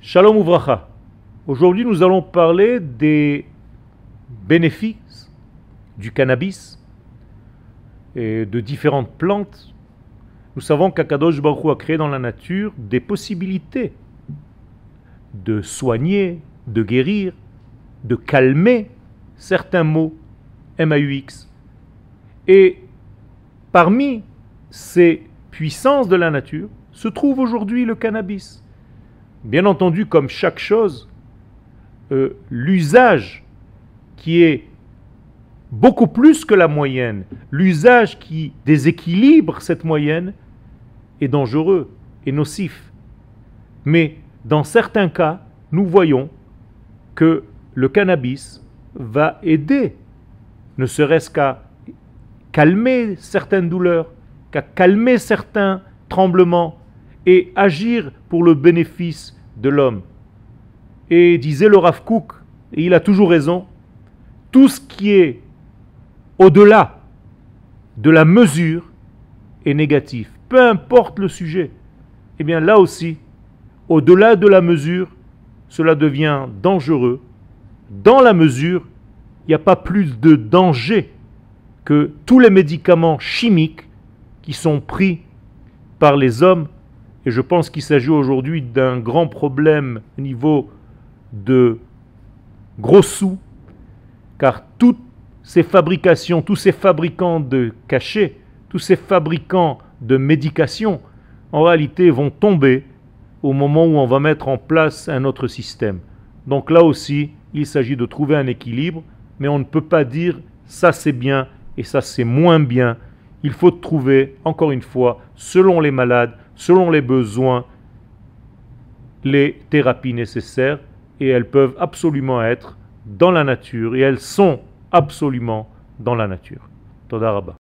Shalom Uvracha. Aujourd'hui, nous allons parler des bénéfices du cannabis et de différentes plantes. Nous savons qu'Akadosh Baruch Hu a créé dans la nature des possibilités de soigner, de guérir, de calmer certains maux, MAUX. Et parmi ces puissances de la nature se trouve aujourd'hui le cannabis. Bien entendu, comme chaque chose, l'usage qui est beaucoup plus que la moyenne, l'usage qui déséquilibre cette moyenne est dangereux et nocif. Mais dans certains cas, nous voyons que le cannabis va aider, ne serait-ce qu'à calmer certaines douleurs, qu'à calmer certains tremblements et agir pour le bénéfice de l'homme. Et disait le Rav Kook, et il a toujours raison, tout ce qui est au-delà de la mesure est négatif. Peu importe le sujet. Eh bien là aussi, au-delà de la mesure, cela devient dangereux. Dans la mesure, il n'y a pas plus de danger que tous les médicaments chimiques qui sont pris par les hommes. Et je pense qu'il s'agit aujourd'hui d'un grand problème au niveau de gros sous, car toutes ces fabrications, tous ces fabricants de cachets, tous ces fabricants de médications, en réalité vont tomber au moment où on va mettre en place un autre système. Donc là aussi, il s'agit de trouver un équilibre, mais on ne peut pas dire ça c'est bien et ça c'est moins bien. Il faut trouver, encore une fois, selon les malades, selon les besoins, les thérapies nécessaires, et elles peuvent absolument être dans la nature, et elles sont absolument dans la nature. Toda Rabba.